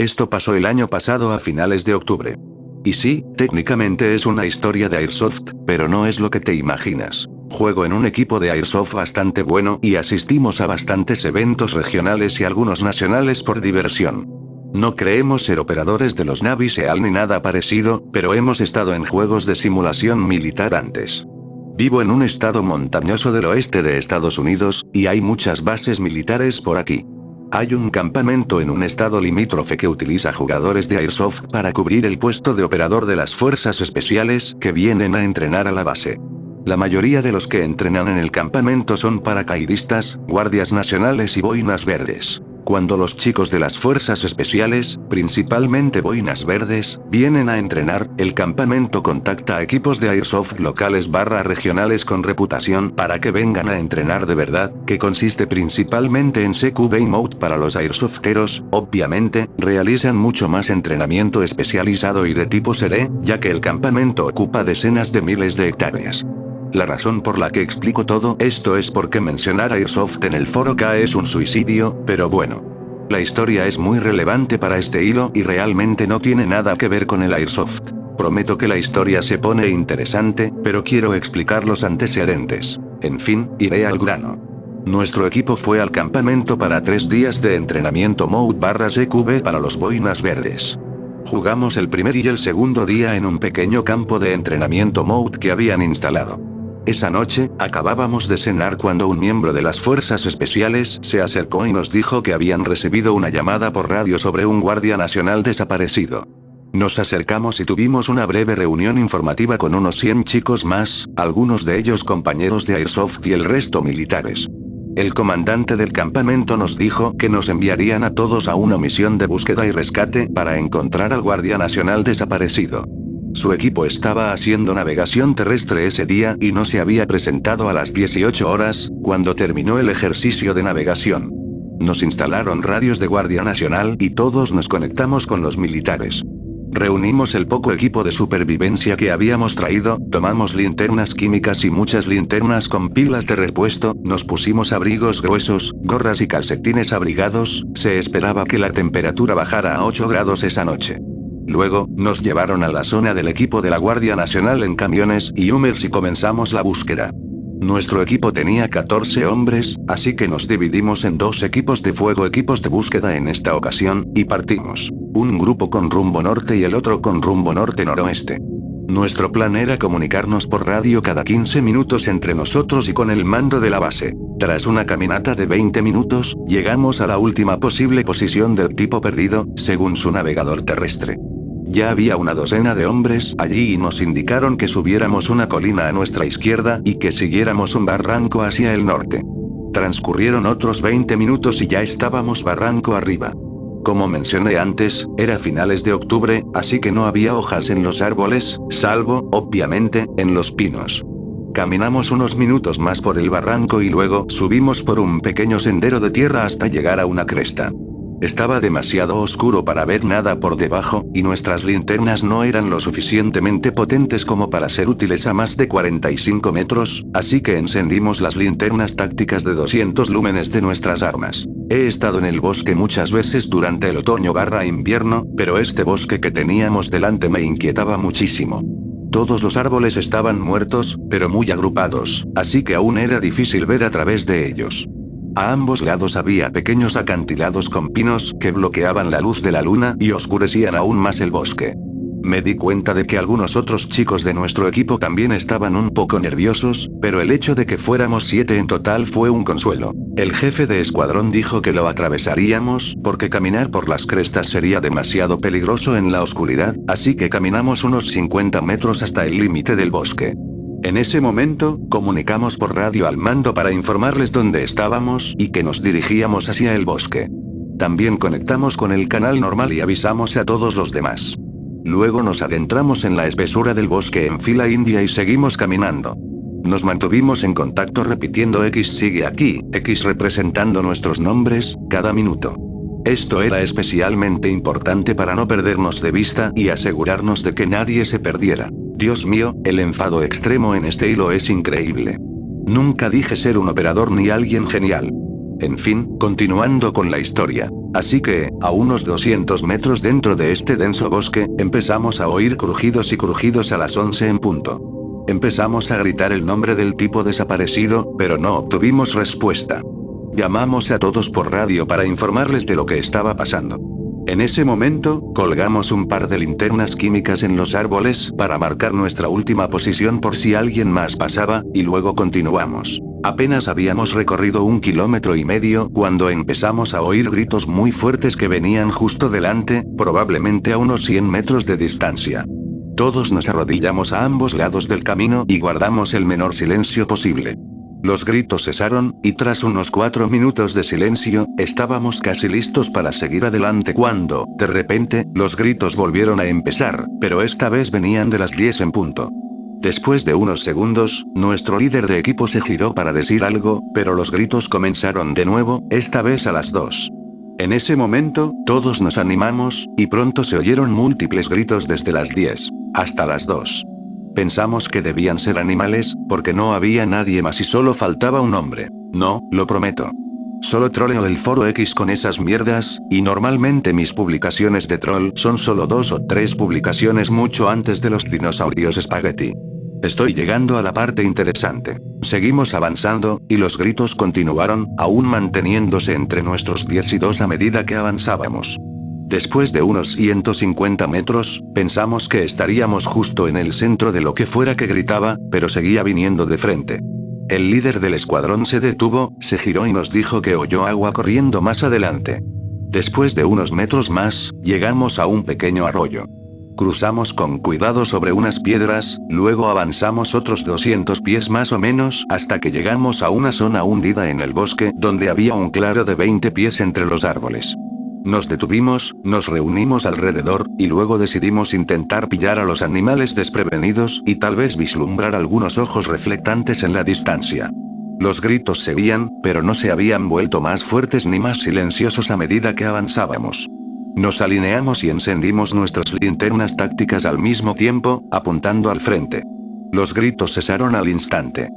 Esto pasó el año pasado a finales de octubre. Y sí, técnicamente es una historia de Airsoft, pero no es lo que te imaginas. Juego en un equipo de Airsoft bastante bueno y asistimos a bastantes eventos regionales y algunos nacionales por diversión. No creemos ser operadores de los Navy SEAL ni nada parecido, pero hemos estado en juegos de simulación militar antes. Vivo en un estado montañoso del oeste de Estados Unidos, y hay muchas bases militares por aquí. Hay un campamento en un estado limítrofe que utiliza jugadores de Airsoft para cubrir el puesto de operador de las fuerzas especiales que vienen a entrenar a la base. La mayoría de los que entrenan en el campamento son paracaidistas, guardias nacionales y boinas verdes. Cuando los chicos de las fuerzas especiales, principalmente boinas verdes, vienen a entrenar, el campamento contacta a equipos de Airsoft locales regionales con reputación para que vengan a entrenar de verdad, que consiste principalmente en CQB Mode para los airsofteros. Obviamente, realizan mucho más entrenamiento especializado y de tipo SERE, ya que el campamento ocupa decenas de miles de hectáreas. La razón por la que explico todo esto es porque mencionar Airsoft en el foro K es un suicidio, pero bueno. La historia es muy relevante para este hilo y realmente no tiene nada que ver con el Airsoft. Prometo que la historia se pone interesante, pero quiero explicar los antecedentes. En fin, iré al grano. Nuestro equipo fue al campamento para 3 días de entrenamiento Mode/CQB para los boinas verdes. Jugamos el primer y el segundo día en un pequeño campo de entrenamiento Mode que habían instalado. Esa noche, acabábamos de cenar cuando un miembro de las fuerzas especiales se acercó y nos dijo que habían recibido una llamada por radio sobre un guardia nacional desaparecido. Nos acercamos y tuvimos una breve reunión informativa con unos 100 chicos más, algunos de ellos compañeros de Airsoft y el resto militares. El comandante del campamento nos dijo que nos enviarían a todos a una misión de búsqueda y rescate para encontrar al guardia nacional desaparecido. Su equipo estaba haciendo navegación terrestre ese día y no se había presentado a las 18 horas, cuando terminó el ejercicio de navegación. Nos instalaron radios de Guardia Nacional y todos nos conectamos con los militares. Reunimos el poco equipo de supervivencia que habíamos traído, tomamos linternas químicas y muchas linternas con pilas de repuesto, nos pusimos abrigos gruesos, gorras y calcetines abrigados. Se esperaba que la temperatura bajara a 8 grados esa noche. Luego, nos llevaron a la zona del equipo de la Guardia Nacional en camiones y Hummers y comenzamos la búsqueda. Nuestro equipo tenía 14 hombres, así que nos dividimos en 2 equipos de fuego, equipos de búsqueda en esta ocasión, y partimos. Un grupo con rumbo norte y el otro con rumbo norte-noroeste. Nuestro plan era comunicarnos por radio cada 15 minutos entre nosotros y con el mando de la base. Tras una caminata de 20 minutos, llegamos a la última posible posición del tipo perdido, según su navegador terrestre. Ya había una docena de hombres allí y nos indicaron que subiéramos una colina a nuestra izquierda y que siguiéramos un barranco hacia el norte. Transcurrieron otros 20 minutos y ya estábamos barranco arriba. Como mencioné antes, era finales de octubre, así que no había hojas en los árboles, salvo, obviamente, en los pinos. Caminamos unos minutos más por el barranco y luego subimos por un pequeño sendero de tierra hasta llegar a una cresta. Estaba demasiado oscuro para ver nada por debajo, y nuestras linternas no eran lo suficientemente potentes como para ser útiles a más de 45 metros, así que encendimos las linternas tácticas de 200 lúmenes de nuestras armas. He estado en el bosque muchas veces durante el otoño/invierno, pero este bosque que teníamos delante me inquietaba muchísimo. Todos los árboles estaban muertos, pero muy agrupados, así que aún era difícil ver a través de ellos. A ambos lados había pequeños acantilados con pinos que bloqueaban la luz de la luna y oscurecían aún más el bosque. Me di cuenta de que algunos otros chicos de nuestro equipo también estaban un poco nerviosos, pero el hecho de que fuéramos 7 en total fue un consuelo. El jefe de escuadrón dijo que lo atravesaríamos porque caminar por las crestas sería demasiado peligroso en la oscuridad, así que caminamos unos 50 metros hasta el límite del bosque. En ese momento, comunicamos por radio al mando para informarles dónde estábamos y que nos dirigíamos hacia el bosque. También conectamos con el canal normal y avisamos a todos los demás. Luego nos adentramos en la espesura del bosque en fila india y seguimos caminando. Nos mantuvimos en contacto repitiendo X sigue aquí, X representando nuestros nombres, cada minuto. Esto era especialmente importante para no perdernos de vista y asegurarnos de que nadie se perdiera. Dios mío, el enfado extremo en este hilo es increíble. Nunca dije ser un operador ni alguien genial. En fin, continuando con la historia. Así que, a unos 200 metros dentro de este denso bosque, empezamos a oír crujidos y crujidos a las 11 en punto. Empezamos a gritar el nombre del tipo desaparecido, pero no obtuvimos respuesta. Llamamos a todos por radio para informarles de lo que estaba pasando. En ese momento, colgamos un par de linternas químicas en los árboles para marcar nuestra última posición por si alguien más pasaba, y luego continuamos. Apenas habíamos recorrido 1,5 kilómetros cuando empezamos a oír gritos muy fuertes que venían justo delante, probablemente a unos 100 metros de distancia. Todos nos arrodillamos a ambos lados del camino y guardamos el menor silencio posible. Los gritos cesaron, y tras unos 4 minutos de silencio, estábamos casi listos para seguir adelante cuando, de repente, los gritos volvieron a empezar, pero esta vez venían de las 10 en punto. Después de unos segundos, nuestro líder de equipo se giró para decir algo, pero los gritos comenzaron de nuevo, esta vez a las 2. En ese momento, todos nos animamos, y pronto se oyeron múltiples gritos desde las 10 hasta las 2. Pensamos que debían ser animales, porque no había nadie más y solo faltaba un hombre. No, lo prometo. Solo troleo el foro X con esas mierdas, y normalmente mis publicaciones de troll son solo 2 o 3 publicaciones mucho antes de los dinosaurios espagueti. Estoy llegando a la parte interesante. Seguimos avanzando, y los gritos continuaron, aún manteniéndose entre nuestros 10 y 2 a medida que avanzábamos. Después de unos 150 metros, pensamos que estaríamos justo en el centro de lo que fuera que gritaba, pero seguía viniendo de frente. El líder del escuadrón se detuvo, se giró y nos dijo que oyó agua corriendo más adelante. Después de unos metros más, llegamos a un pequeño arroyo. Cruzamos con cuidado sobre unas piedras, luego avanzamos otros 200 pies más o menos hasta que llegamos a una zona hundida en el bosque donde había un claro de 20 pies entre los árboles. Nos detuvimos, nos reunimos alrededor, y luego decidimos intentar pillar a los animales desprevenidos y tal vez vislumbrar algunos ojos reflectantes en la distancia. Los gritos seguían, pero no se habían vuelto más fuertes ni más silenciosos a medida que avanzábamos. Nos alineamos y encendimos nuestras linternas tácticas al mismo tiempo, apuntando al frente. Los gritos cesaron al instante.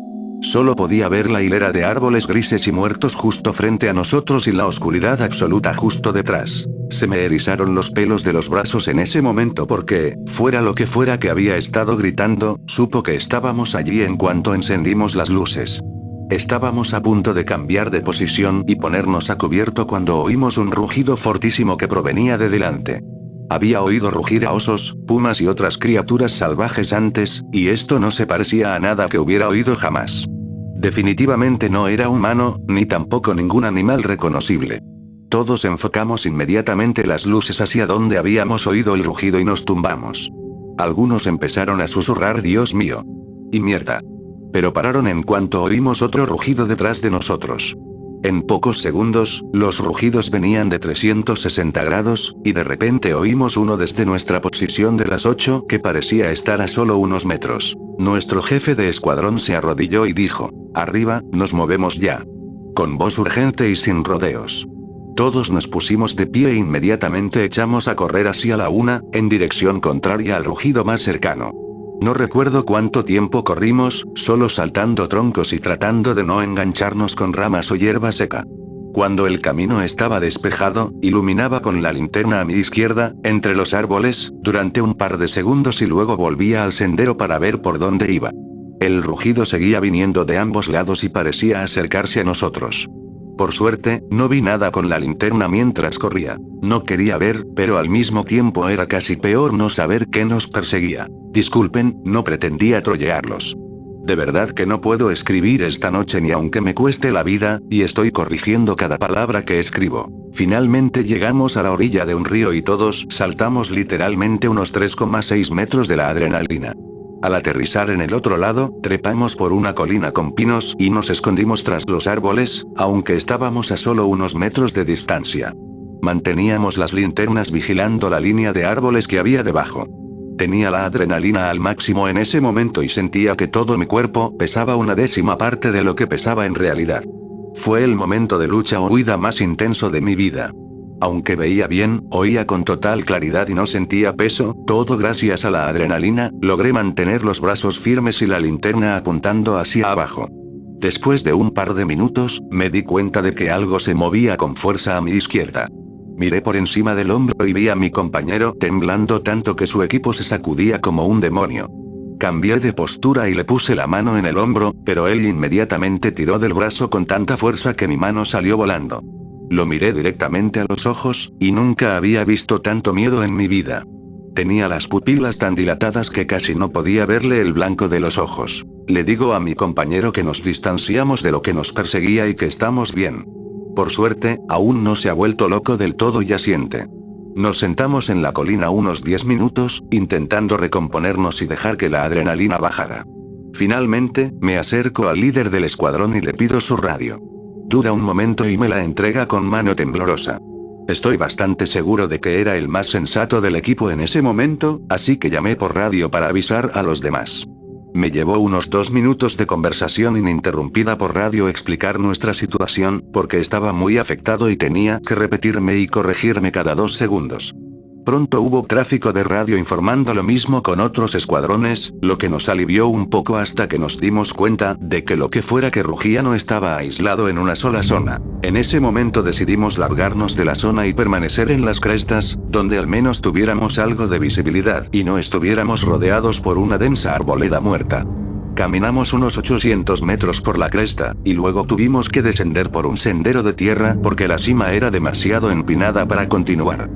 Solo podía ver la hilera de árboles grises y muertos justo frente a nosotros y la oscuridad absoluta justo detrás. Se me erizaron los pelos de los brazos en ese momento porque, fuera lo que fuera que había estado gritando, supo que estábamos allí en cuanto encendimos las luces. Estábamos a punto de cambiar de posición y ponernos a cubierto cuando oímos un rugido fortísimo que provenía de delante. Había oído rugir a osos, pumas y otras criaturas salvajes antes, y esto no se parecía a nada que hubiera oído jamás. Definitivamente no era humano, ni tampoco ningún animal reconocible. Todos enfocamos inmediatamente las luces hacia donde habíamos oído el rugido y nos tumbamos. Algunos empezaron a susurrar «Dios mío». Y mierda. Pero pararon en cuanto oímos otro rugido detrás de nosotros. En pocos segundos, los rugidos venían de 360 grados, y de repente oímos uno desde nuestra posición de las 8 que parecía estar a solo unos metros. Nuestro jefe de escuadrón se arrodilló y dijo, «Arriba, nos movemos ya». Con voz urgente y sin rodeos. Todos nos pusimos de pie e inmediatamente echamos a correr hacia la una, en dirección contraria al rugido más cercano. No recuerdo cuánto tiempo corrimos, solo saltando troncos y tratando de no engancharnos con ramas o hierba seca. Cuando el camino estaba despejado, iluminaba con la linterna a mi izquierda, entre los árboles, durante un par de segundos y luego volvía al sendero para ver por dónde iba. El rugido seguía viniendo de ambos lados y parecía acercarse a nosotros. Por suerte, no vi nada con la linterna mientras corría. No quería ver, pero al mismo tiempo era casi peor no saber qué nos perseguía. Disculpen, no pretendía trollearlos. De verdad que no puedo escribir esta noche ni aunque me cueste la vida, y estoy corrigiendo cada palabra que escribo. Finalmente llegamos a la orilla de un río y todos saltamos literalmente unos 3,6 metros de la adrenalina. Al aterrizar en el otro lado, trepamos por una colina con pinos y nos escondimos tras los árboles, aunque estábamos a solo unos metros de distancia. Manteníamos las linternas vigilando la línea de árboles que había debajo. Tenía la adrenalina al máximo en ese momento y sentía que todo mi cuerpo pesaba una décima parte de lo que pesaba en realidad. Fue el momento de lucha o huida más intenso de mi vida. Aunque veía bien, oía con total claridad y no sentía peso, todo gracias a la adrenalina, logré mantener los brazos firmes y la linterna apuntando hacia abajo. Después de un par de minutos, me di cuenta de que algo se movía con fuerza a mi izquierda. Miré por encima del hombro y vi a mi compañero temblando tanto que su equipo se sacudía como un demonio. Cambié de postura y le puse la mano en el hombro, pero él inmediatamente tiró del brazo con tanta fuerza que mi mano salió volando. Lo miré directamente a los ojos, y nunca había visto tanto miedo en mi vida. Tenía las pupilas tan dilatadas que casi no podía verle el blanco de los ojos. Le digo a mi compañero que nos distanciamos de lo que nos perseguía y que estamos bien. Por suerte, aún no se ha vuelto loco del todo y asiente. Nos sentamos en la colina unos 10 minutos, intentando recomponernos y dejar que la adrenalina bajara. Finalmente, me acerco al líder del escuadrón y le pido su radio. Dura un momento y me la entrega con mano temblorosa. Estoy bastante seguro de que era el más sensato del equipo en ese momento, así que llamé por radio para avisar a los demás. Me llevó unos 2 minutos de conversación ininterrumpida por radio explicar nuestra situación, porque estaba muy afectado y tenía que repetirme y corregirme cada 2 segundos. Pronto hubo tráfico de radio informando lo mismo con otros escuadrones, lo que nos alivió un poco hasta que nos dimos cuenta de que lo que fuera que rugía no estaba aislado en una sola zona. En ese momento decidimos largarnos de la zona y permanecer en las crestas, donde al menos tuviéramos algo de visibilidad y no estuviéramos rodeados por una densa arboleda muerta. Caminamos unos 800 metros por la cresta, y luego tuvimos que descender por un sendero de tierra porque la cima era demasiado empinada para continuar.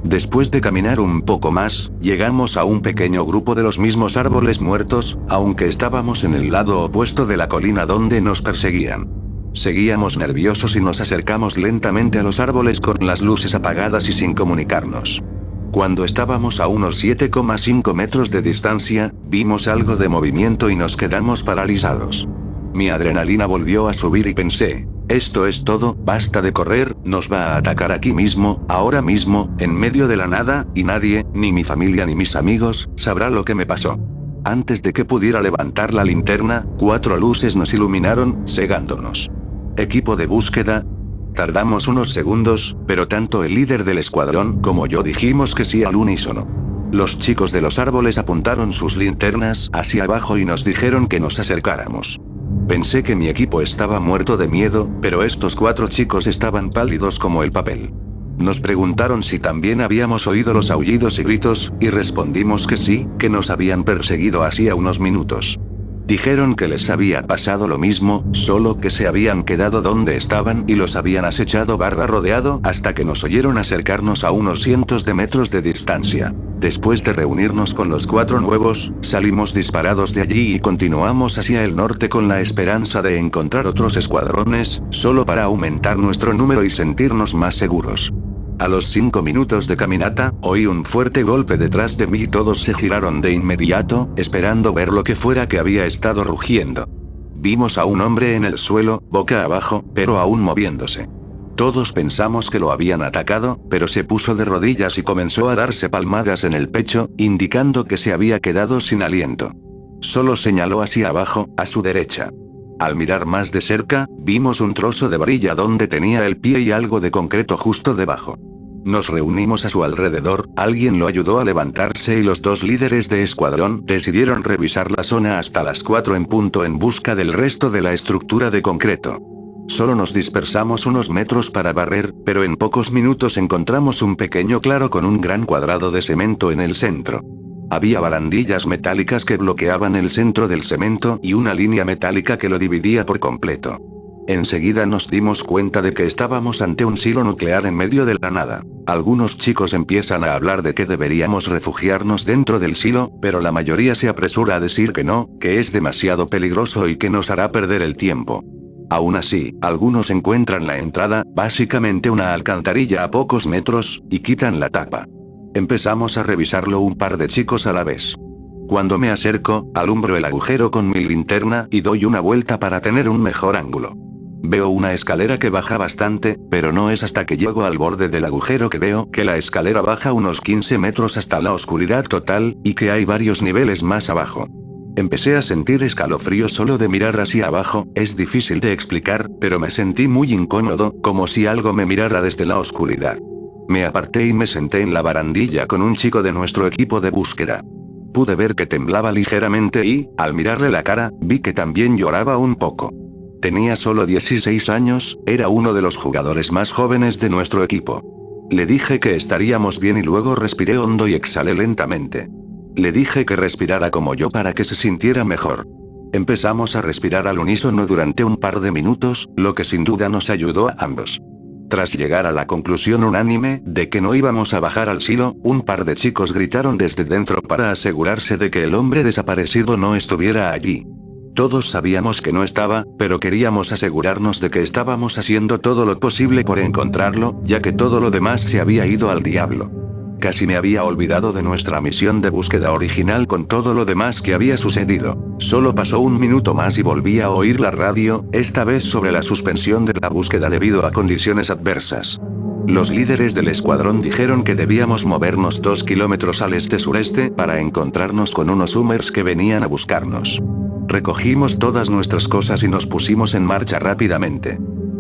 Después de caminar un poco más, llegamos a un pequeño grupo de los mismos árboles muertos, aunque estábamos en el lado opuesto de la colina donde nos perseguían. Seguíamos nerviosos y nos acercamos lentamente a los árboles con las luces apagadas y sin comunicarnos. Cuando estábamos a unos 7,5 metros de distancia, vimos algo de movimiento y nos quedamos paralizados. Mi adrenalina volvió a subir y pensé, esto es todo, basta de correr, nos va a atacar aquí mismo, ahora mismo, en medio de la nada, y nadie, ni mi familia ni mis amigos, sabrá lo que me pasó. Antes de que pudiera levantar la linterna, 4 luces nos iluminaron, cegándonos. Equipo de búsqueda. Tardamos unos segundos, pero tanto el líder del escuadrón como yo dijimos que sí al unísono. Los chicos de los árboles apuntaron sus linternas hacia abajo y nos dijeron que nos acercáramos. Pensé que mi equipo estaba muerto de miedo, pero estos 4 chicos estaban pálidos como el papel. Nos preguntaron si también habíamos oído los aullidos y gritos, y respondimos que sí, que nos habían perseguido hacía unos minutos. Dijeron que les había pasado lo mismo, solo que se habían quedado donde estaban y los habían acechado rodeado hasta que nos oyeron acercarnos a unos cientos de metros de distancia. Después de reunirnos con los 4 nuevos, salimos disparados de allí y continuamos hacia el norte con la esperanza de encontrar otros escuadrones, solo para aumentar nuestro número y sentirnos más seguros. A los 5 minutos de caminata, oí un fuerte golpe detrás de mí y todos se giraron de inmediato, esperando ver lo que fuera que había estado rugiendo. Vimos a un hombre en el suelo, boca abajo, pero aún moviéndose. Todos pensamos que lo habían atacado, pero se puso de rodillas y comenzó a darse palmadas en el pecho, indicando que se había quedado sin aliento. Solo señaló hacia abajo, a su derecha. Al mirar más de cerca, vimos un trozo de varilla donde tenía el pie y algo de concreto justo debajo. Nos reunimos a su alrededor, alguien lo ayudó a levantarse y los 2 líderes de escuadrón decidieron revisar la zona hasta las 4 en punto en busca del resto de la estructura de concreto. Solo nos dispersamos unos metros para barrer, pero en pocos minutos encontramos un pequeño claro con un gran cuadrado de cemento en el centro. Había barandillas metálicas que bloqueaban el centro del cemento y una línea metálica que lo dividía por completo. Enseguida nos dimos cuenta de que estábamos ante un silo nuclear en medio de la nada. Algunos chicos empiezan a hablar de que deberíamos refugiarnos dentro del silo, pero la mayoría se apresura a decir que no, que es demasiado peligroso y que nos hará perder el tiempo. Aún así, algunos encuentran la entrada, básicamente una alcantarilla a pocos metros, y quitan la tapa. Empezamos a revisarlo un par de chicos a la vez. Cuando me acerco, alumbro el agujero con mi linterna y doy una vuelta para tener un mejor ángulo. Veo una escalera que baja bastante, pero no es hasta que llego al borde del agujero que veo que la escalera baja unos 15 metros hasta la oscuridad total, y que hay varios niveles más abajo. Empecé a sentir escalofríos solo de mirar hacia abajo, es difícil de explicar, pero me sentí muy incómodo, como si algo me mirara desde la oscuridad. Me aparté y me senté en la barandilla con un chico de nuestro equipo de búsqueda. Pude ver que temblaba ligeramente y, al mirarle la cara, vi que también lloraba un poco. Tenía solo 16 años, era uno de los jugadores más jóvenes de nuestro equipo. Le dije que estaríamos bien y luego respiré hondo y exhalé lentamente. Le dije que respirara como yo para que se sintiera mejor. Empezamos a respirar al unísono durante un par de minutos, lo que sin duda nos ayudó a ambos. Tras llegar a la conclusión unánime de que no íbamos a bajar al silo, un par de chicos gritaron desde dentro para asegurarse de que el hombre desaparecido no estuviera allí. Todos sabíamos que no estaba, pero queríamos asegurarnos de que estábamos haciendo todo lo posible por encontrarlo, ya que todo lo demás se había ido al diablo. Casi me había olvidado de nuestra misión de búsqueda original con todo lo demás que había sucedido. Solo pasó un minuto más y volví a oír la radio, esta vez sobre la suspensión de la búsqueda debido a condiciones adversas. Los líderes del escuadrón dijeron que debíamos movernos 2 kilómetros al este-sureste para encontrarnos con unos Summers que venían a buscarnos. Recogimos todas nuestras cosas y nos pusimos en marcha rápidamente.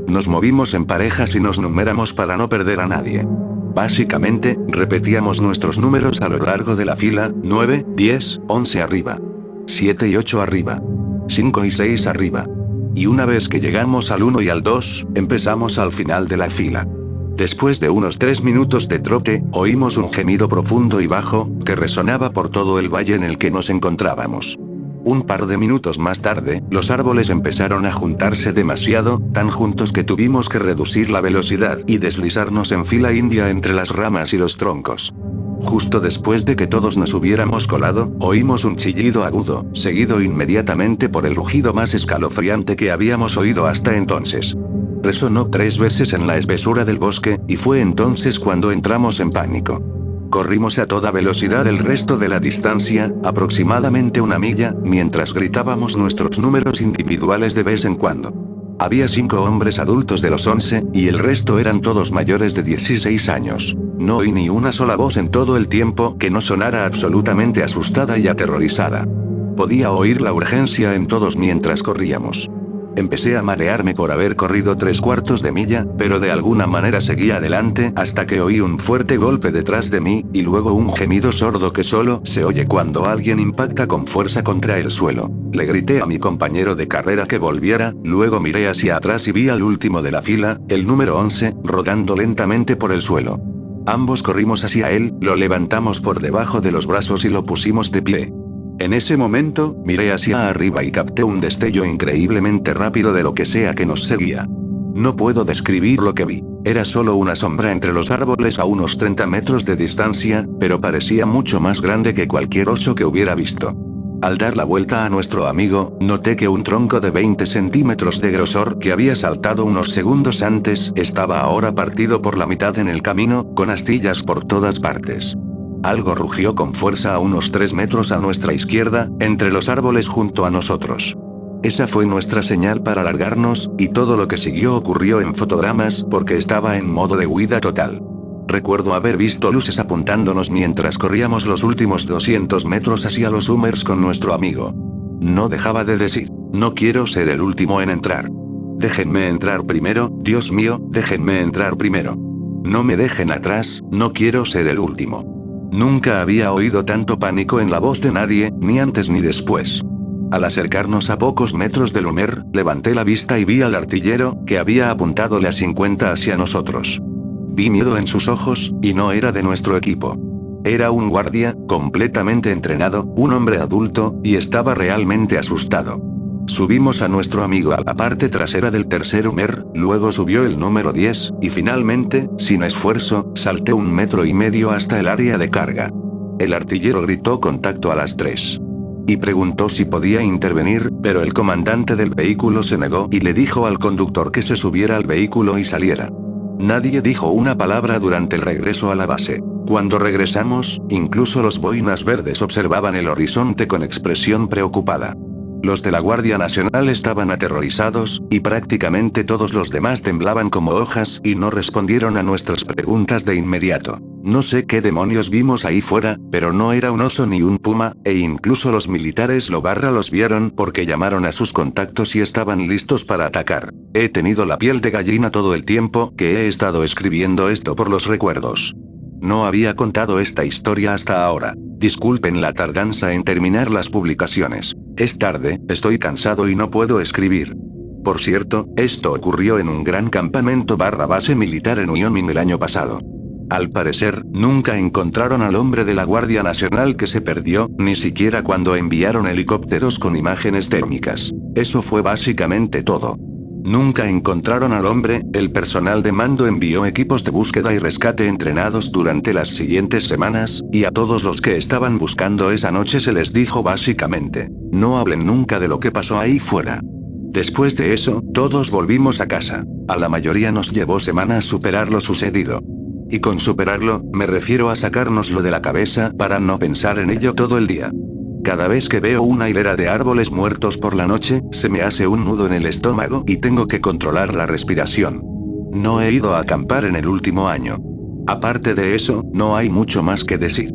Nos movimos en parejas y nos numeramos para no perder a nadie. Básicamente, repetíamos nuestros números a lo largo de la fila: 9, 10, 11 arriba. 7 y 8 arriba. 5 y 6 arriba. Y una vez que llegamos al 1 y al 2, empezamos al final de la fila. Después de unos 3 minutos de trote, oímos un gemido profundo y bajo, que resonaba por todo el valle en el que nos encontrábamos. Un par de minutos más tarde, los árboles empezaron a juntarse demasiado, tan juntos que tuvimos que reducir la velocidad y deslizarnos en fila india entre las ramas y los troncos. Justo después de que todos nos hubiéramos colado, oímos un chillido agudo, seguido inmediatamente por el rugido más escalofriante que habíamos oído hasta entonces. Resonó 3 veces en la espesura del bosque, y fue entonces cuando entramos en pánico. Corrimos a toda velocidad el resto de la distancia, aproximadamente 1 milla, mientras gritábamos nuestros números individuales de vez en cuando. Había 5 hombres adultos de los 11, y el resto eran todos mayores de 16 años. No oí ni una sola voz en todo el tiempo que no sonara absolutamente asustada y aterrorizada. Podía oír la urgencia en todos mientras corríamos. Empecé a marearme por haber corrido 3/4 de milla, pero de alguna manera seguí adelante hasta que oí un fuerte golpe detrás de mí, y luego un gemido sordo que solo se oye cuando alguien impacta con fuerza contra el suelo. Le grité a mi compañero de carrera que volviera, luego miré hacia atrás y vi al último de la fila, el número 11, rodando lentamente por el suelo. Ambos corrimos hacia él, lo levantamos por debajo de los brazos y lo pusimos de pie. En ese momento, miré hacia arriba y capté un destello increíblemente rápido de lo que sea que nos seguía. No puedo describir lo que vi. Era solo una sombra entre los árboles a unos 30 metros de distancia, pero parecía mucho más grande que cualquier oso que hubiera visto. Al dar la vuelta a nuestro amigo, noté que un tronco de 20 centímetros de grosor que había saltado unos segundos antes, estaba ahora partido por la mitad en el camino, con astillas por todas partes. Algo rugió con fuerza a unos 3 metros a nuestra izquierda, entre los árboles junto a nosotros. Esa fue nuestra señal para largarnos, y todo lo que siguió ocurrió en fotogramas porque estaba en modo de huida total. Recuerdo haber visto luces apuntándonos mientras corríamos los últimos 200 metros hacia los Summers con nuestro amigo. No dejaba de decir: no quiero ser el último en entrar. Déjenme entrar primero, Dios mío, déjenme entrar primero. No me dejen atrás, no quiero ser el último. Nunca había oído tanto pánico en la voz de nadie, ni antes ni después. Al acercarnos a pocos metros del Hummer, levanté la vista y vi al artillero, que había apuntado la 50 hacia nosotros. Vi miedo en sus ojos, y no era de nuestro equipo. Era un guardia, completamente entrenado, un hombre adulto, y estaba realmente asustado. Subimos a nuestro amigo a la parte trasera del tercer Hummer, luego subió el número 10, y finalmente, sin esfuerzo, salté 1,5 metros hasta el área de carga. El artillero gritó contacto a las 3. Y preguntó si podía intervenir, pero el comandante del vehículo se negó y le dijo al conductor que se subiera al vehículo y saliera. Nadie dijo una palabra durante el regreso a la base. Cuando regresamos, incluso los boinas verdes observaban el horizonte con expresión preocupada. Los de la Guardia Nacional estaban aterrorizados, y prácticamente todos los demás temblaban como hojas y no respondieron a nuestras preguntas de inmediato. No sé qué demonios vimos ahí fuera, pero no era un oso ni un puma, e incluso los militares los vieron porque llamaron a sus contactos y estaban listos para atacar. He tenido la piel de gallina todo el tiempo que he estado escribiendo esto por los recuerdos. No había contado esta historia hasta ahora. Disculpen la tardanza en terminar las publicaciones. Es tarde, estoy cansado y no puedo escribir. Por cierto, esto ocurrió en un gran campamento / base militar en Wyoming el año pasado. Al parecer, nunca encontraron al hombre de la Guardia Nacional que se perdió, ni siquiera cuando enviaron helicópteros con imágenes térmicas. Eso fue básicamente todo. Nunca encontraron al hombre, el personal de mando envió equipos de búsqueda y rescate entrenados durante las siguientes semanas, y a todos los que estaban buscando esa noche se les dijo básicamente, no hablen nunca de lo que pasó ahí fuera. Después de eso, todos volvimos a casa. A la mayoría nos llevó semanas superar lo sucedido. Y con superarlo, me refiero a sacárnoslo de la cabeza para no pensar en ello todo el día. Cada vez que veo una hilera de árboles muertos por la noche, se me hace un nudo en el estómago y tengo que controlar la respiración. No he ido a acampar en el último año. Aparte de eso, no hay mucho más que decir.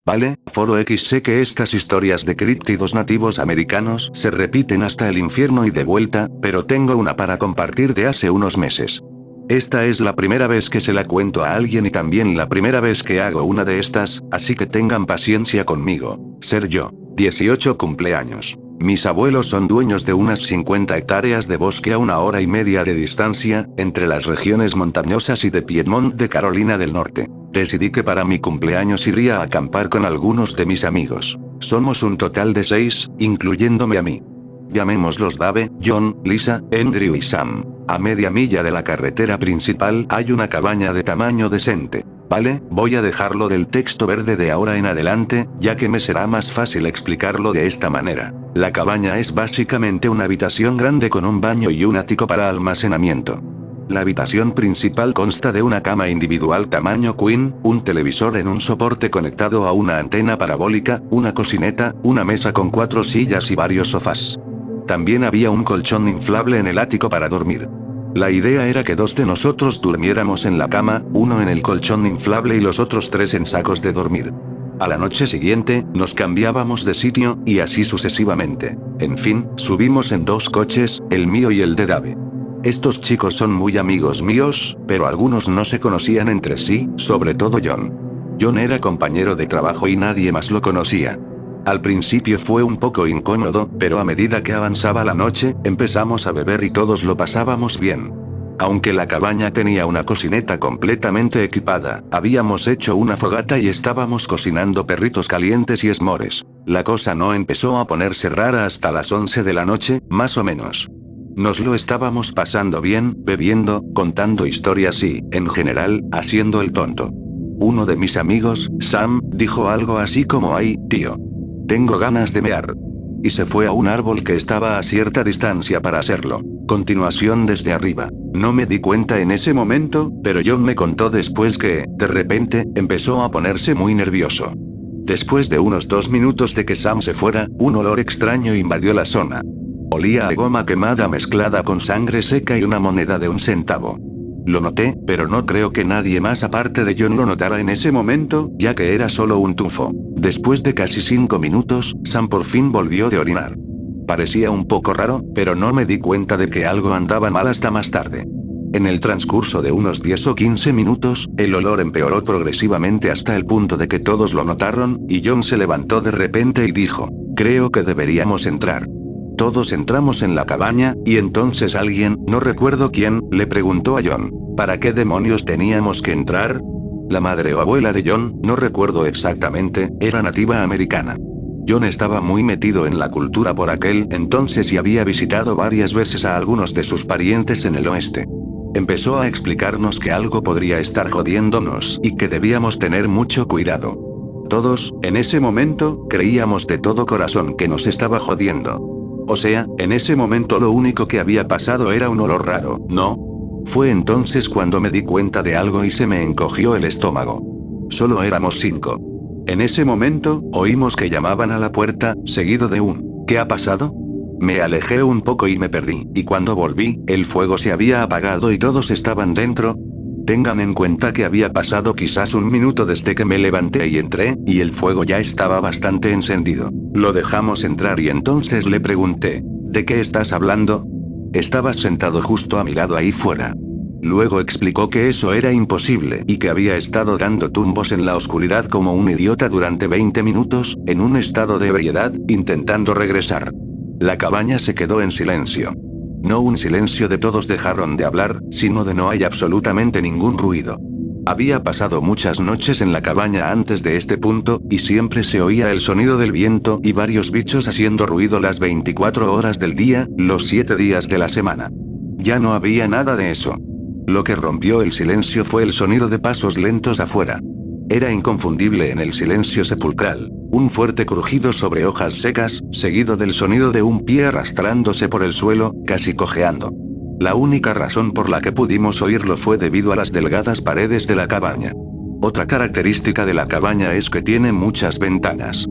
Vale, Foro X, sé que estas historias de críptidos nativos americanos se repiten hasta el infierno y de vuelta, pero tengo una para compartir de hace unos meses. Esta es la primera vez que se la cuento a alguien y también la primera vez que hago una de estas, así que tengan paciencia conmigo. Ser yo. 18 cumpleaños. Mis abuelos son dueños de unas 50 hectáreas de bosque a 1 hora y media de distancia, entre las regiones montañosas y de Piedmont de Carolina del Norte. Decidí que para mi cumpleaños iría a acampar con algunos de mis amigos. Somos un total de 6, incluyéndome a mí. Llamémoslos Dave, John, Lisa, Andrew y Sam. A media milla de la carretera principal hay una cabaña de tamaño decente. Vale, voy a dejarlo del texto verde de ahora en adelante, ya que me será más fácil explicarlo de esta manera. La cabaña es básicamente una habitación grande con un baño y un ático para almacenamiento. La habitación principal consta de una cama individual tamaño queen, un televisor en un soporte conectado a una antena parabólica, una cocineta, una mesa con 4 sillas y varios sofás. También había un colchón inflable en el ático para dormir. La idea era que 2 de nosotros durmiéramos en la cama, 1 en el colchón inflable y los otros 3 en sacos de dormir. A la noche siguiente, nos cambiábamos de sitio, y así sucesivamente. En fin, subimos en 2 coches, el mío y el de Dave. Estos chicos son muy amigos míos, pero algunos no se conocían entre sí, sobre todo John. John era compañero de trabajo y nadie más lo conocía. Al principio fue un poco incómodo, pero a medida que avanzaba la noche, empezamos a beber y todos lo pasábamos bien. Aunque la cabaña tenía una cocineta completamente equipada, habíamos hecho una fogata y estábamos cocinando perritos calientes y esmores. La cosa no empezó a ponerse rara hasta las 11 de la noche, más o menos. Nos lo estábamos pasando bien, bebiendo, contando historias y, en general, haciendo el tonto. Uno de mis amigos, Sam, dijo algo así como: "Ay, tío. Tengo ganas de mear". Y se fue a un árbol que estaba a cierta distancia para hacerlo. Continuación desde arriba. No me di cuenta en ese momento, pero John me contó después que, de repente, empezó a ponerse muy nervioso. Después de unos 2 minutos de que Sam se fuera, un olor extraño invadió la zona. Olía a goma quemada mezclada con sangre seca y una moneda de 1 centavo. Lo noté, pero no creo que nadie más aparte de John lo notara en ese momento, ya que era solo un tufo. Después de casi 5 minutos, Sam por fin volvió de orinar. Parecía un poco raro, pero no me di cuenta de que algo andaba mal hasta más tarde. En el transcurso de unos 10 o 15 minutos, el olor empeoró progresivamente hasta el punto de que todos lo notaron, y John se levantó de repente y dijo: "Creo que deberíamos entrar". Todos entramos en la cabaña, y entonces alguien, no recuerdo quién, le preguntó a John: ¿para qué demonios teníamos que entrar? La madre o abuela de John, no recuerdo exactamente, era nativa americana. John estaba muy metido en la cultura por aquel entonces y había visitado varias veces a algunos de sus parientes en el oeste. Empezó a explicarnos que algo podría estar jodiéndonos y que debíamos tener mucho cuidado. Todos, en ese momento, creíamos de todo corazón que nos estaba jodiendo. O sea, en ese momento lo único que había pasado era un olor raro, ¿no? Fue entonces cuando me di cuenta de algo y se me encogió el estómago. Solo éramos 5. En ese momento, oímos que llamaban a la puerta, seguido de un ¿qué ha pasado? Me alejé un poco y me perdí, y cuando volví, el fuego se había apagado y todos estaban dentro. Tengan en cuenta que había pasado quizás 1 minuto desde que me levanté y entré, y el fuego ya estaba bastante encendido. Lo dejamos entrar y entonces le pregunté: ¿de qué estás hablando? Estabas sentado justo a mi lado ahí fuera. Luego explicó que eso era imposible y que había estado dando tumbos en la oscuridad como un idiota durante 20 minutos, en un estado de ebriedad, intentando regresar. La cabaña se quedó en silencio. No un silencio de todos dejaron de hablar, sino de no hay absolutamente ningún ruido. Había pasado muchas noches en la cabaña antes de este punto, y siempre se oía el sonido del viento y varios bichos haciendo ruido las 24 horas del día, los 7 días de la semana. Ya no había nada de eso. Lo que rompió el silencio fue el sonido de pasos lentos afuera. Era inconfundible en el silencio sepulcral, un fuerte crujido sobre hojas secas, seguido del sonido de un pie arrastrándose por el suelo, casi cojeando. La única razón por la que pudimos oírlo fue debido a las delgadas paredes de la cabaña. Otra característica de la cabaña es que tiene muchas ventanas.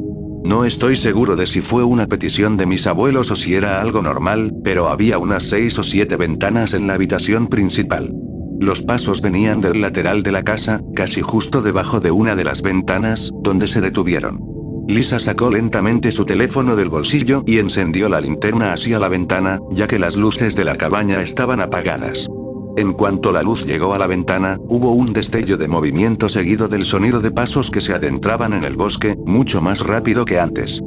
No estoy seguro de si fue una petición de mis abuelos o si era algo normal, pero había unas 6 o 7 ventanas en la habitación principal. Los pasos venían del lateral de la casa, casi justo debajo de una de las ventanas, donde se detuvieron. Lisa sacó lentamente su teléfono del bolsillo y encendió la linterna hacia la ventana, ya que las luces de la cabaña estaban apagadas. En cuanto la luz llegó a la ventana, hubo un destello de movimiento seguido del sonido de pasos que se adentraban en el bosque, mucho más rápido que antes.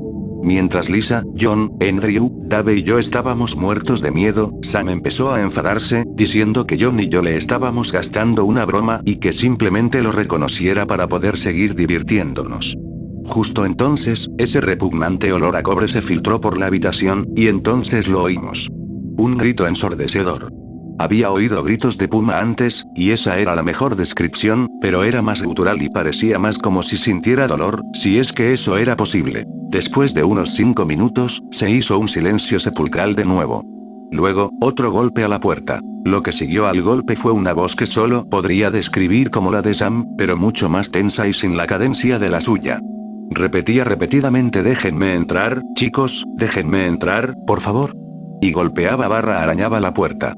Mientras Lisa, John, Andrew, Dave y yo estábamos muertos de miedo, Sam empezó a enfadarse, diciendo que John y yo le estábamos gastando una broma y que simplemente lo reconociera para poder seguir divirtiéndonos. Justo entonces, ese repugnante olor a cobre se filtró por la habitación, y entonces lo oímos. Un grito ensordecedor. Había oído gritos de puma antes, y esa era la mejor descripción, pero era más gutural y parecía más como si sintiera dolor, si es que eso era posible. Después de unos 5 minutos, se hizo un silencio sepulcral de nuevo. Luego, otro golpe a la puerta. Lo que siguió al golpe fue una voz que solo podría describir como la de Sam, pero mucho más tensa y sin la cadencia de la suya. Repetía repetidamente: déjenme entrar, chicos, déjenme entrar, por favor. Y golpeaba barra arañaba la puerta.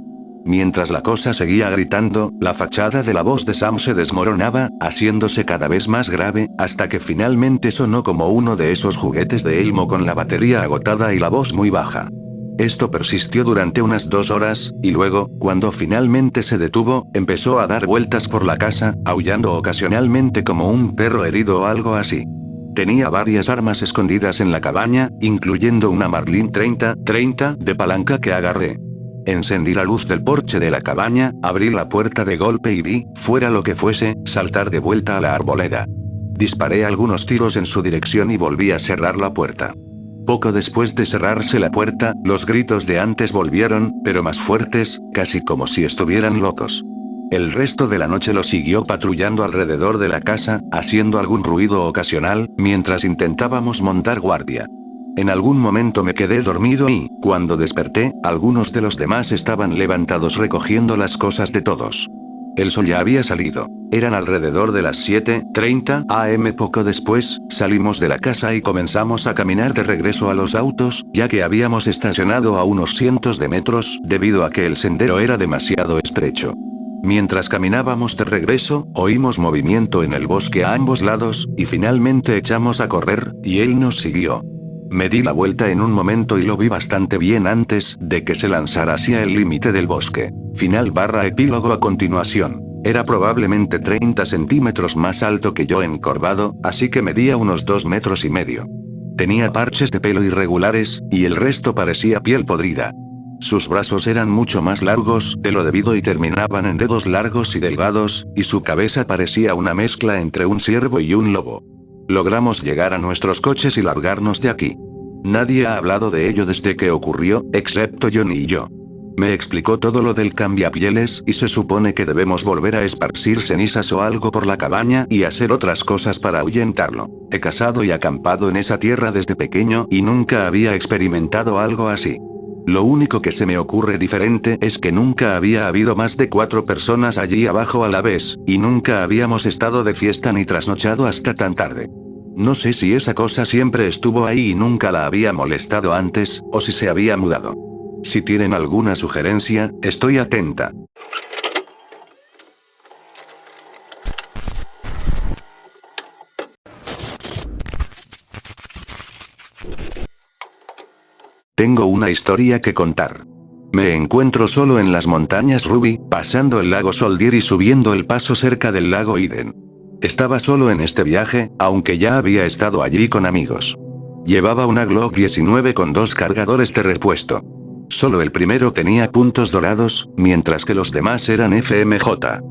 Mientras la cosa seguía gritando, la fachada de la voz de Sam se desmoronaba, haciéndose cada vez más grave, hasta que finalmente sonó como uno de esos juguetes de Elmo con la batería agotada y la voz muy baja. Esto persistió durante unas 2 horas, y luego, cuando finalmente se detuvo, empezó a dar vueltas por la casa, aullando ocasionalmente como un perro herido o algo así. Tenía varias armas escondidas en la cabaña, incluyendo una Marlin 30-30 de palanca que agarré. Encendí la luz del porche de la cabaña, abrí la puerta de golpe y vi, fuera lo que fuese, saltar de vuelta a la arboleda. Disparé algunos tiros en su dirección y volví a cerrar la puerta. Poco después de cerrarse la puerta, los gritos de antes volvieron, pero más fuertes, casi como si estuvieran locos. El resto de la noche lo siguió patrullando alrededor de la casa, haciendo algún ruido ocasional, mientras intentábamos montar guardia. En algún momento me quedé dormido y, cuando desperté, algunos de los demás estaban levantados recogiendo las cosas de todos. El sol ya había salido. Eran alrededor de las 7:30 am. Poco después, salimos de la casa y comenzamos a caminar de regreso a los autos, ya que habíamos estacionado a unos cientos de metros, debido a que el sendero era demasiado estrecho. Mientras caminábamos de regreso, oímos movimiento en el bosque a ambos lados, y finalmente echamos a correr, y él nos siguió. Me di la vuelta en un momento y lo vi bastante bien antes de que se lanzara hacia el límite del bosque. Epílogo a continuación. Era probablemente 30 centímetros más alto que yo encorvado, así que medía unos 2,5 metros. Tenía parches de pelo irregulares, y el resto parecía piel podrida. Sus brazos eran mucho más largos de lo debido y terminaban en dedos largos y delgados, y su cabeza parecía una mezcla entre un ciervo y un lobo. Logramos llegar a nuestros coches y largarnos de aquí. Nadie ha hablado de ello desde que ocurrió, excepto John y yo. Me explicó todo lo del cambiapieles y se supone que debemos volver a esparcir cenizas o algo por la cabaña y hacer otras cosas para ahuyentarlo. He cazado y acampado en esa tierra desde pequeño y nunca había experimentado algo así. Lo único que se me ocurre diferente es que nunca había habido más de 4 personas allí abajo a la vez, y nunca habíamos estado de fiesta ni trasnochado hasta tan tarde. No sé si esa cosa siempre estuvo ahí y nunca la había molestado antes, o si se había mudado. Si tienen alguna sugerencia, estoy atenta. Tengo una historia que contar. Me encuentro solo en las montañas Ruby, pasando el lago Soldier y subiendo el paso cerca del lago Eden. Estaba solo en este viaje, aunque ya había estado allí con amigos. Llevaba una Glock 19 con 2 cargadores de repuesto. Solo el primero tenía puntos dorados, mientras que los demás eran FMJ.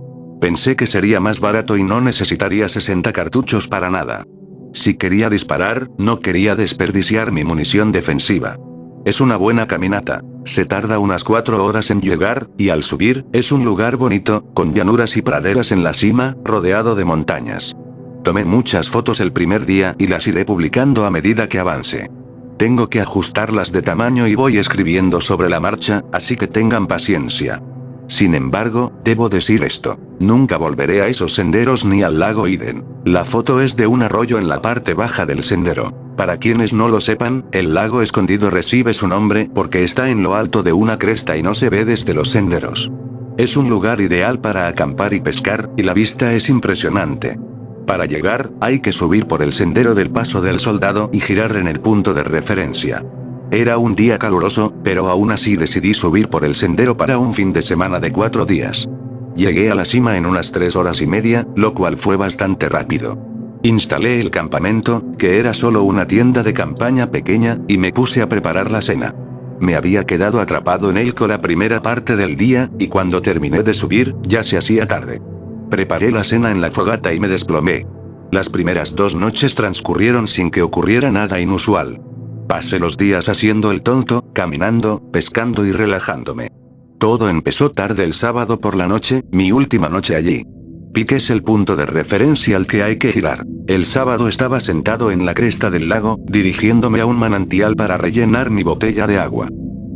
Pensé que sería más barato y no necesitaría 60 cartuchos para nada. Si quería disparar, no quería desperdiciar mi munición defensiva. Es una buena caminata. Se tarda unas 4 horas en llegar, y al subir, es un lugar bonito, con llanuras y praderas en la cima, rodeado de montañas. Tomé muchas fotos el primer día y las iré publicando a medida que avance. Tengo que ajustarlas de tamaño y voy escribiendo sobre la marcha, así que tengan paciencia. Sin embargo, debo decir esto. Nunca volveré a esos senderos ni al lago Eden. La foto es de un arroyo en la parte baja del sendero. Para quienes no lo sepan, el lago escondido recibe su nombre porque está en lo alto de una cresta y no se ve desde los senderos. Es un lugar ideal para acampar y pescar, y la vista es impresionante. Para llegar, hay que subir por el sendero del Paso del Soldado y girar en el punto de referencia. Era un día caluroso, pero aún así decidí subir por el sendero para un fin de semana de 4 días. Llegué a la cima en unas 3 horas y media, lo cual fue bastante rápido. Instalé el campamento, que era solo una tienda de campaña pequeña, y me puse a preparar la cena. Me había quedado atrapado en Elko la primera parte del día, y cuando terminé de subir, ya se hacía tarde. Preparé la cena en la fogata y me desplomé. Las primeras 2 noches transcurrieron sin que ocurriera nada inusual. Pasé los días haciendo el tonto, caminando, pescando y relajándome. Todo empezó tarde el sábado por la noche, mi última noche allí. Pique es el punto de referencia al que hay que girar. El sábado estaba sentado en la cresta del lago, dirigiéndome a un manantial para rellenar mi botella de agua.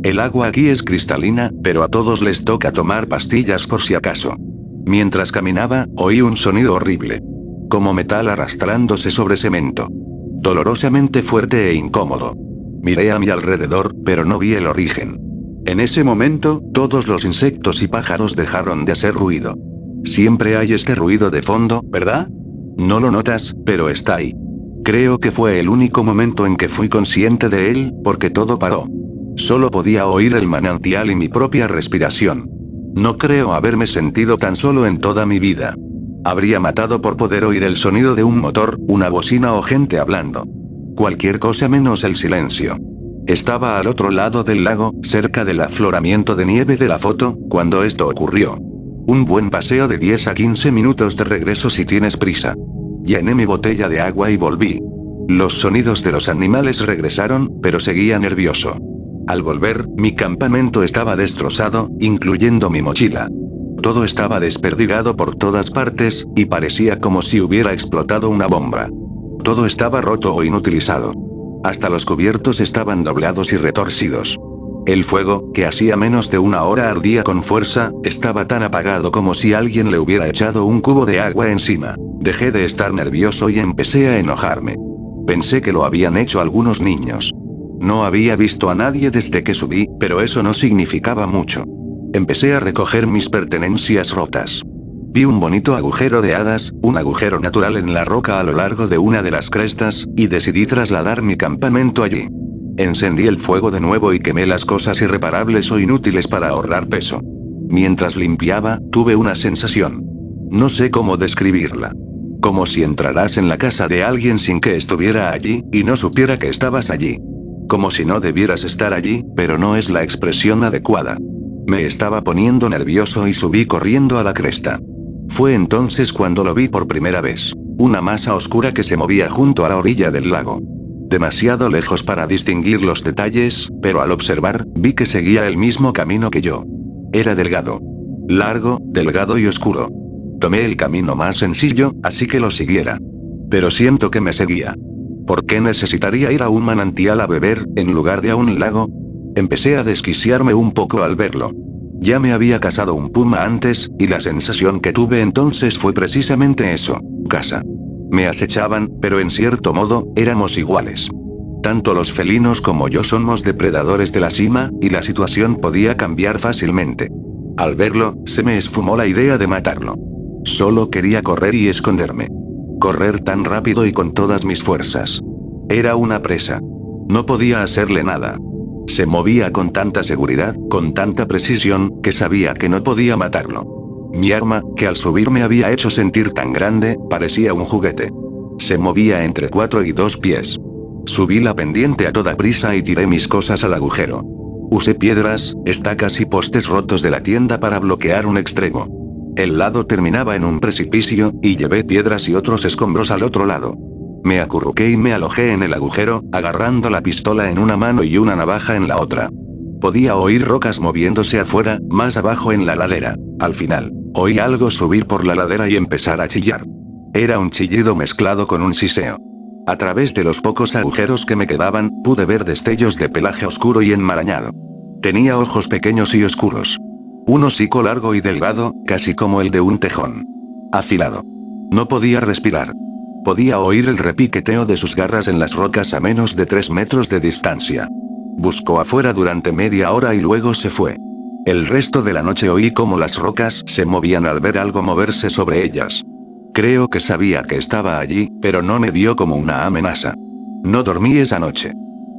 El agua aquí es cristalina, pero a todos les toca tomar pastillas por si acaso. Mientras caminaba, oí un sonido horrible. Como metal arrastrándose sobre cemento. Dolorosamente fuerte e incómodo. Miré a mi alrededor, pero no vi el origen. En ese momento, todos los insectos y pájaros dejaron de hacer ruido. Siempre hay este ruido de fondo, ¿verdad? No lo notas, pero está ahí. Creo que fue el único momento en que fui consciente de él, porque todo paró. Solo podía oír el manantial y mi propia respiración. No creo haberme sentido tan solo en toda mi vida. Habría matado por poder oír el sonido de un motor, una bocina o gente hablando. Cualquier cosa menos el silencio. Estaba al otro lado del lago, cerca del afloramiento de nieve de la foto, cuando esto ocurrió. Un buen paseo de 10 a 15 minutos de regreso si tienes prisa. Llené mi botella de agua y volví. Los sonidos de los animales regresaron, pero seguía nervioso. Al volver, mi campamento estaba destrozado, incluyendo mi mochila. Todo estaba desperdigado por todas partes, y parecía como si hubiera explotado una bomba. Todo estaba roto o inutilizado. Hasta los cubiertos estaban doblados y retorcidos. El fuego, que hacía menos de 1 hora ardía con fuerza, estaba tan apagado como si alguien le hubiera echado un cubo de agua encima. Dejé de estar nervioso y empecé a enojarme. Pensé que lo habían hecho algunos niños. No había visto a nadie desde que subí, pero eso no significaba mucho. Empecé a recoger mis pertenencias rotas. Vi un bonito agujero de hadas, un agujero natural en la roca a lo largo de una de las crestas, y decidí trasladar mi campamento allí. Encendí el fuego de nuevo y quemé las cosas irreparables o inútiles para ahorrar peso. Mientras limpiaba, tuve una sensación. No sé cómo describirla. Como si entraras en la casa de alguien sin que estuviera allí, y no supiera que estabas allí. Como si no debieras estar allí, pero no es la expresión adecuada. Me estaba poniendo nervioso y subí corriendo a la cresta. Fue entonces cuando lo vi por primera vez. Una masa oscura que se movía junto a la orilla del lago. Demasiado lejos para distinguir los detalles, pero al observar, vi que seguía el mismo camino que yo. Era delgado. Largo, delgado y oscuro. Tomé el camino más sencillo, así que lo siguiera. Pero siento que me seguía. ¿Por qué necesitaría ir a un manantial a beber, en lugar de a un lago? Empecé a desquiciarme un poco al verlo. Ya me había cazado un puma antes, y la sensación que tuve entonces fue precisamente eso, caza. Me acechaban, pero en cierto modo, éramos iguales. Tanto los felinos como yo somos depredadores de la cima, y la situación podía cambiar fácilmente. Al verlo, se me esfumó la idea de matarlo. Solo quería correr y esconderme. Correr tan rápido y con todas mis fuerzas. Era una presa. No podía hacerle nada. Se movía con tanta seguridad, con tanta precisión, que sabía que no podía matarlo. Mi arma, que al subir me había hecho sentir tan grande, parecía un juguete. Se movía entre 4 y 2 pies. Subí la pendiente a toda prisa y tiré mis cosas al agujero. Usé piedras, estacas y postes rotos de la tienda para bloquear un extremo. El lado terminaba en un precipicio, y llevé piedras y otros escombros al otro lado. Me acurruqué y me alojé en el agujero, agarrando la pistola en una mano y una navaja en la otra. Podía oír rocas moviéndose afuera, más abajo en la ladera. Al final, oí algo subir por la ladera y empezar a chillar. Era un chillido mezclado con un siseo. A través de los pocos agujeros que me quedaban, pude ver destellos de pelaje oscuro y enmarañado. Tenía ojos pequeños y oscuros. Un hocico largo y delgado, casi como el de un tejón. Afilado. No podía respirar. Podía oír el repiqueteo de sus garras en las rocas a menos de 3 metros de distancia. Buscó afuera durante media hora y luego se fue. El resto de la noche oí cómo las rocas se movían al ver algo moverse sobre ellas. Creo que sabía que estaba allí, pero no me vio como una amenaza. No dormí esa noche.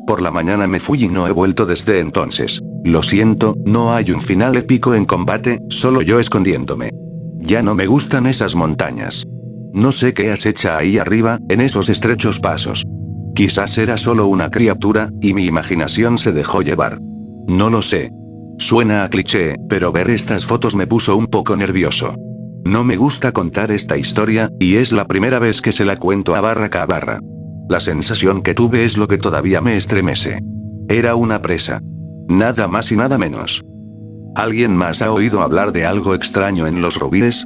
Por la mañana me fui y no he vuelto desde entonces. Lo siento, no hay un final épico en combate, solo yo escondiéndome. Ya no me gustan esas montañas. No sé qué has hecho ahí arriba, en esos estrechos pasos. Quizás era solo una criatura, y mi imaginación se dejó llevar. No lo sé. Suena a cliché, pero ver estas fotos me puso un poco nervioso. No me gusta contar esta historia, y es la primera vez que se la cuento a Barraca Barra. La sensación que tuve es lo que todavía me estremece. Era una presa. Nada más y nada menos. ¿Alguien más ha oído hablar de algo extraño en los rubíes?